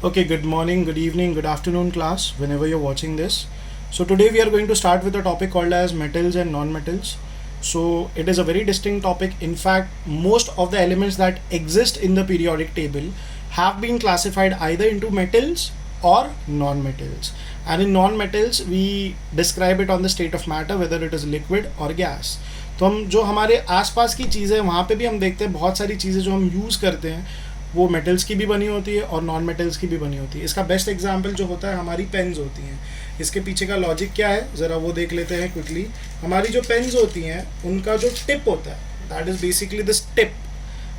Okay, good morning, good evening, good afternoon, class, whenever you're watching this. So, today we are going to start with a topic called as metals and non-metals. So, it is a very distinct topic. In fact, most of the elements that exist in the periodic table have been classified either into metals or non-metals. And in non-metals, we describe it on the state of matter, whether it is liquid or gas. तो हम जो हमारे आसपास की चीज़ें वहाँ पे भी हम देखते हैं बहुत सारी चीज़ें जो हम यूज़ करते हैं वो मेटल्स की भी बनी होती है और नॉन मेटल्स की भी बनी होती है. इसका बेस्ट एग्जांपल जो होता है हमारी पेन्स होती हैं. इसके पीछे का लॉजिक क्या है ज़रा वो देख लेते हैं क्विकली. हमारी जो पेन्स होती हैं उनका जो टिप होता है that is basically this tip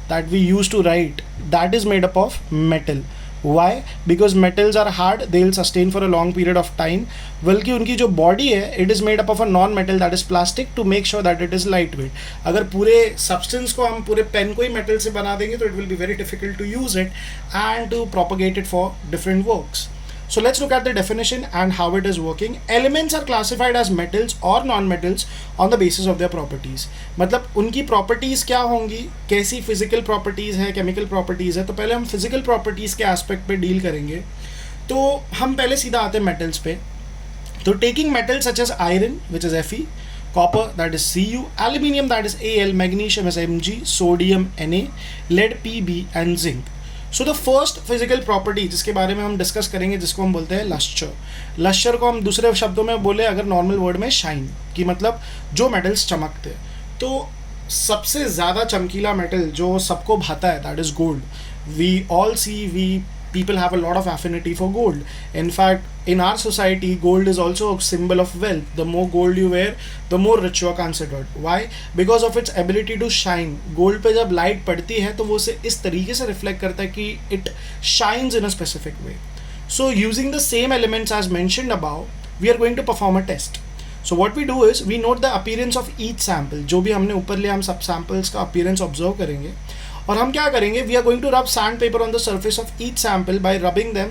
that we use to write, that is made up of metal. Why? Because metals are hard, they'll sustain for a long period of time. बल्कि उनकी जो body है it is made up of a non metal that is plastic to make sure that it is lightweight. अगर पूरे substance को हम पूरे pen को ही metal से बना देंगे तो it will be very difficult to use it and to propagate it for different works. So let's look at the definition and how it is working. Elements are classified as metals or non-metals on the basis of their properties. मतलब उनकी properties क्या होंगी, कैसी physical properties है, chemical properties है. तो पहले हम physical properties के aspect पे deal करेंगे. तो हम पहले सीधा आते हैं metals पे. तो taking metals such as iron which is Fe, copper that is Cu, aluminium that is Al, magnesium is Mg, sodium Na, lead Pb and zinc. So the first physical property जिसके बारे में हम discuss करेंगे जिसको हम बोलते हैं lustre. Lustre को हम दूसरे शब्दों में बोले अगर नॉर्मल वर्ड में शाइन की मतलब जो मेटल्स चमकते हैं. तो सबसे ज़्यादा चमकीला मेटल जो सबको भाता है that is gold. We all see we people have a lot of affinity for gold. In fact, in our society, gold is also a symbol of wealth. The more gold you wear, the more rich you are considered. Why? Because of its ability to shine. Gold पे जब light पड़ती है तो वो उसे इस तरीके से reflect करता है कि it shines in a specific way. So using the same elements as mentioned above, we are going to perform a test. So what we do is we note the appearance of each sample. जो भी हमने ऊपर लिया हम सब samples का appearance observe करेंगे. और हम क्या करेंगे we are going to rub sandpaper on the surface of each sample by rubbing them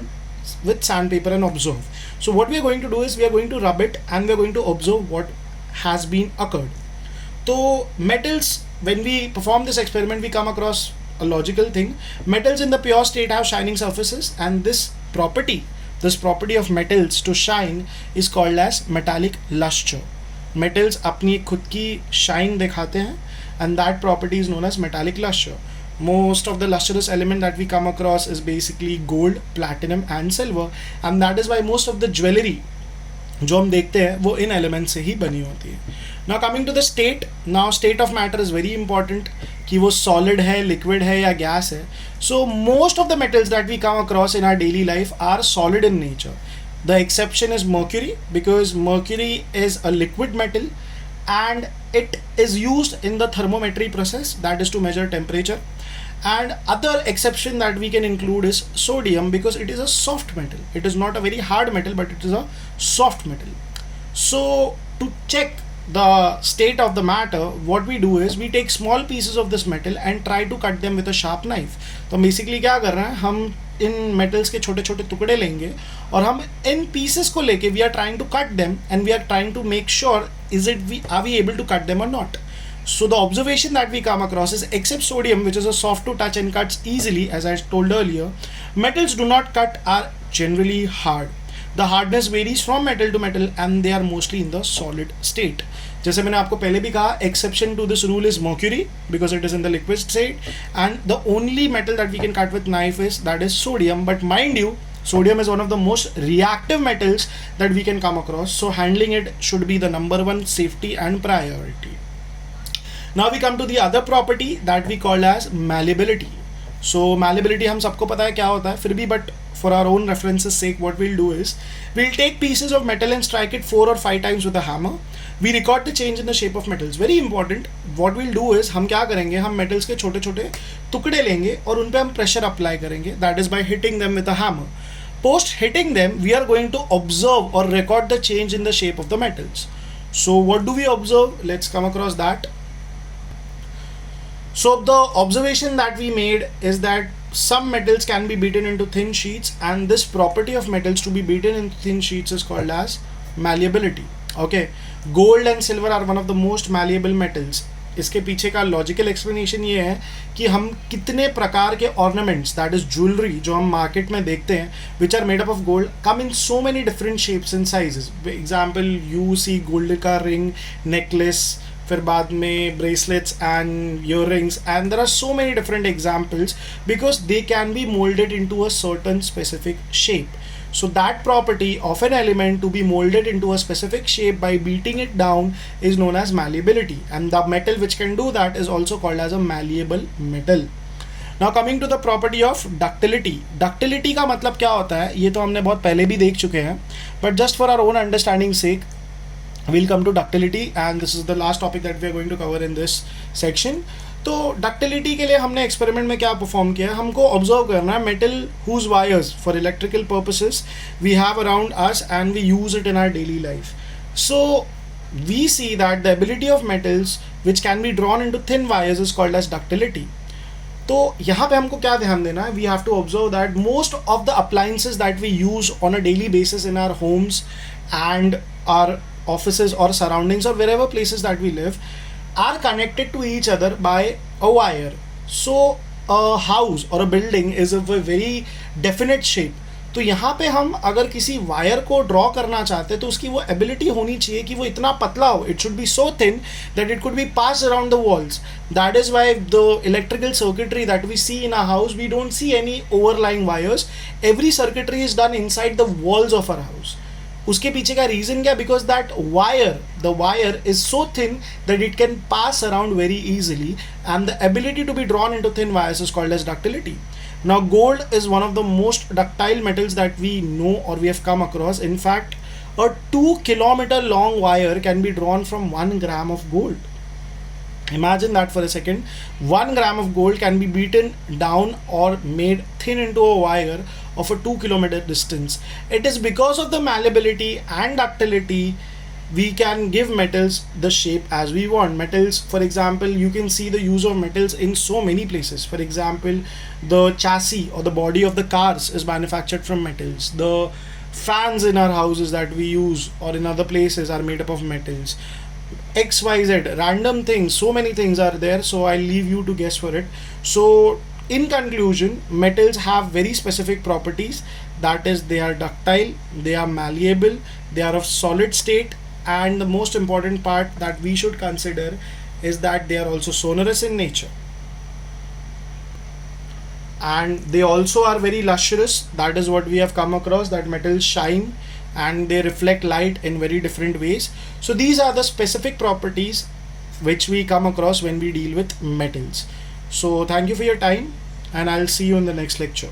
with sandpaper and observe. So what we are going to do is we are going to rub it and we are going to observe what has been occurred. तो metals when we perform this experiment we come across a logical thing. Metals in the pure state have shining surfaces and this property of metals to shine is called as metallic luster. Metals अपनी खुद की shine दिखाते हैं and that property is known as metallic luster. Most of the lustrous element that we come across is basically gold, platinum and silver and that is why most of the jewelry जो हम देखते हैं वो इन element से ही बनी होती है. Now coming to the state, now state of matter is very important कि वो सॉलिड है, लिक्विड है या गैस है. So most of the metals that we come across in our daily life are solid in nature. The exception is mercury because mercury is a liquid metal and it is used in the thermometry process that is to measure temperature. And other exception that we can include is sodium because it is a soft metal. It is not a very hard metal but it is a soft metal. So to check the state of the matter what we do is we take small pieces of this metal and try to cut them with a sharp knife. तो basically क्या कर रहे हैं हम इन metals के छोटे छोटे टुकड़े लेंगे और हम इन पीसेस को लेके we are trying to cut them and we are trying to make sure are we able to cut them or not. So the observation that we come across is except sodium which is a soft to touch and cuts easily as I told earlier, metals do not cut are generally hard. The hardness varies from metal to metal and they are mostly in the solid state. जैसे मैंने आपको पहले भी कहा exception to this rule is mercury because it is in the liquid state and the only metal that we can cut with knife is that is sodium. But mind you, sodium is one of the most reactive metals that we can come across, so handling it should be the number one safety and priority. Now we come to the other property that we call as malleability. So malleability हम सबको पता है क्या होता है फिर भी but for our own references sake what we'll do is we'll take pieces of metal and strike it 4 or 5 times with a hammer. We record the change in the shape of metals. Very important. What we'll do is हम क्या करेंगे हम metals के छोटे छोटे टुकड़े लेंगे और उन पे हम pressure apply करेंगे that is by hitting them with a hammer. Post hitting them we are going to observe or record the change in the shape of the metals. So what do we observe? Let's come across that. So the observation that we made is that some metals can be beaten into thin sheets and this property of metals to be beaten into thin sheets is called as malleability. Okay, gold and silver are one of the most malleable metals इसके पीछे का logical explanation ये है कि हम कितने प्रकार के ऑर्नामेंट्स, दैट इज ज्वेलरी, जो हम मार्केट में देखते हैं which are made up of gold, come in so many different shapes and sizes. Example you see gold का रिंग, नेकलेस, फिर बाद में bracelets and earrings, and there are so many different examples because they can be moulded into a certain specific shape. So that property of an element to be molded into a specific shape by beating it down is known as malleability, and the metal which can do that is also called as a malleable metal. Now coming to the property of ductility. Ductility का मतलब क्या होता है ये तो हमने बहुत पहले भी देख चुके हैं, but just for our own understanding sake we'll come to ductility, and this is the last topic that we are going to cover in this section. तो डक्टिलिटी के लिए हमने एक्सपेरिमेंट में क्या परफॉर्म किया है, हमको ऑब्जर्व करना है metal whose wires for electrical purposes we have around us and we use it in our daily life. So we see that the ability of metals which can be drawn into thin wires is called as ductility. तो यहाँ पे हमको क्या ध्यान देना है, we have to observe that most of the appliances that we use on a daily basis in our homes and our offices or surroundings or wherever places that we live are connected to each other by a wire. So a house or a building is of a very definite shape. तो यहाँ पे हम अगर किसी wire को draw करना चाहते हैं तो उसकी वो एबिलिटी होनी चाहिए कि वो इतना पतला हो. It should be so thin that it could be pass around the walls. That is why the electrical circuitry that we see in a house, we don't see any overlying wires. Every circuitry is done inside the walls of our house. उसके पीछे का reason क्या, because that the wire is so thin that it can pass around very easily, and the ability to be drawn into thin wires is called as ductility. Now gold is one of the most ductile metals that we know or we have come across. In fact, a 2 kilometer long wire can be drawn from 1 gram of gold. Imagine that for a second. 1 gram of gold can be beaten down or made thin into a wire of a 2 kilometer distance. It is because of the malleability and ductility we can give metals the shape as we want. Metals, for example, you can see the use of metals in so many places. For example, the chassis or the body of the cars is manufactured from metals. The fans in our houses that we use or in other places are made up of metals. XYZ, random things, so many things are there, so I'll leave you to guess for it. So in conclusion, metals have very specific properties, that is they are ductile, they are malleable, they are of solid state, and the most important part that we should consider is that they are also sonorous in nature, and they also are very lustrous. That is what we have come across, that metals shine and they reflect light in very different ways. So these are the specific properties which we come across when we deal with metals. So thank you for your time, and I'll see you in the next lecture.